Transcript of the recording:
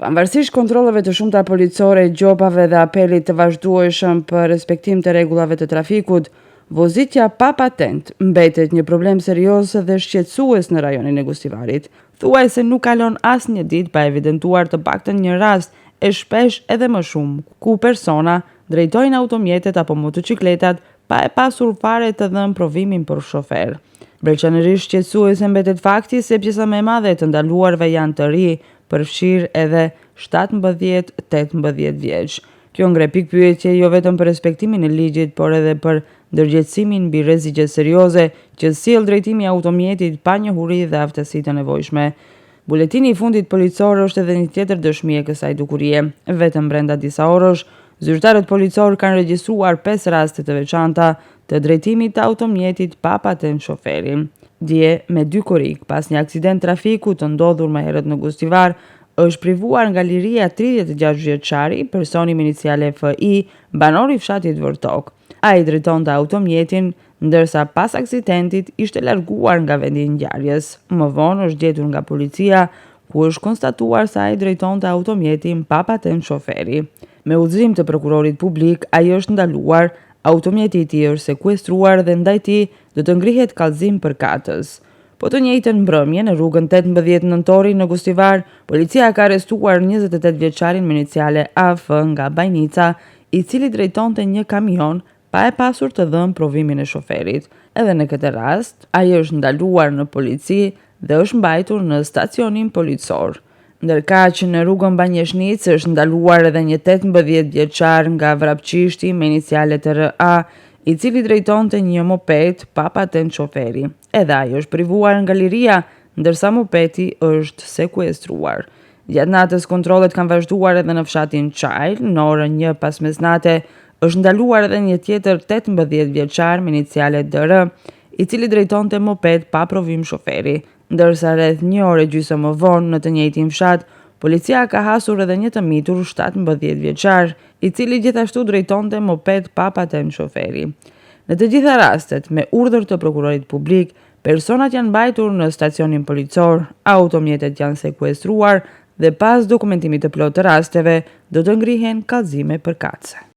Pavarësisht kontrolleve të shumta policore, gjopave dhe apelit të vazhdueshëm për respektim të rregullave të trafikut, vozitja pa patent mbetet një problem serioz dhe shqetësues në rajonin e Gustivarit. Thuaj se nuk kalon asnjë ditë pa evidentuar të paktën një rast e shpesh edhe më shumë, ku persona drejtojnë automjetet apo motocikletat pa e pasur fare të dhënë provimin për shofer. Veçanërisht shqetësuese mbetet fakti se pjesa më e madhe të ndaluarve janë të ri, përfshirë edhe 17-18 vjeç. Kjo ngre pikpyetje jo vetëm për respektimin e ligjit, por edhe për ndërgjegjësimin mbi rreziqe serioze që sjell drejtimi i automjetit pa njohuri dhe aftësi të nevojshme. Buletini i fundit policor është edhe një tjetër dëshmi e kësaj dukurie. Vetëm brenda disa orësh, zyrtarët policor kanë regjistruar 5 raste të veçanta të drejtimit të automjetit pa patent shoferi. Dje, me 2 korrik, pas një aksident trafiku të ndodhur më herët në Gustivar, është privuar nga liria 36 vjeçari, personi me iniciale FI, banor i fshatit Vërtok. Ai drejtonte automjetin, ndërsa pas aksidentit ishte larguar nga vendi i ngjarjes. Më vonë është gjetur nga policia, ku është konstatuar se ai drejtonte automjetin pa patent shoferi. Me udhëzim të prokurorit publik, ai është ndaluar, automjeti i tij është sekuestruar dhe ndaj tij do të ngrihet kallëzim përkatës. Po të njëjtën mbrëmje në rrugën 18 nëntori në Gustivar, policia ka arrestuar 28 vjeçarin me iniciale AF nga Bajnica, i cili drejtonte një kamion pa e pasur të dhënë provimin e shoferit. Edhe në këtë rast, ai është ndaluar në polici dhe është mbajtur në stacionin policor. Ndërkaq në rrugën Banjeshnic është ndaluar edhe një 18 vjeçar nga Vrapçishti me iniciale RA, i cili drejtonte një moped pa patent shoferi. Edhe ai është privuar nga liria, ndërsa mopedi është sekuestruar. Gjatë natës kontrollet kanë vazhduar edhe në fshatin Çajl, në orën 1 pas mesnate është ndaluar edhe një tjetër 18 vjeçar me iniciale DR, i cili drejtonte moped pa provim shoferi, ndërsa rreth 1 orë gjysmë më vonë në të njëjtin fshat, policia ka hasur edhe një të mitur 17 vjeçar, i cili gjithashtu drejtonte moped pa patent shoferi. Në të gjitha rastet, me urdhër të prokurorit publik, personat janë mbajtur në stacionin policor, automjetet janë sekuestruar dhe pas dokumentimit të plotë të rasteve, do të ngrihen kallëzime përkatëse.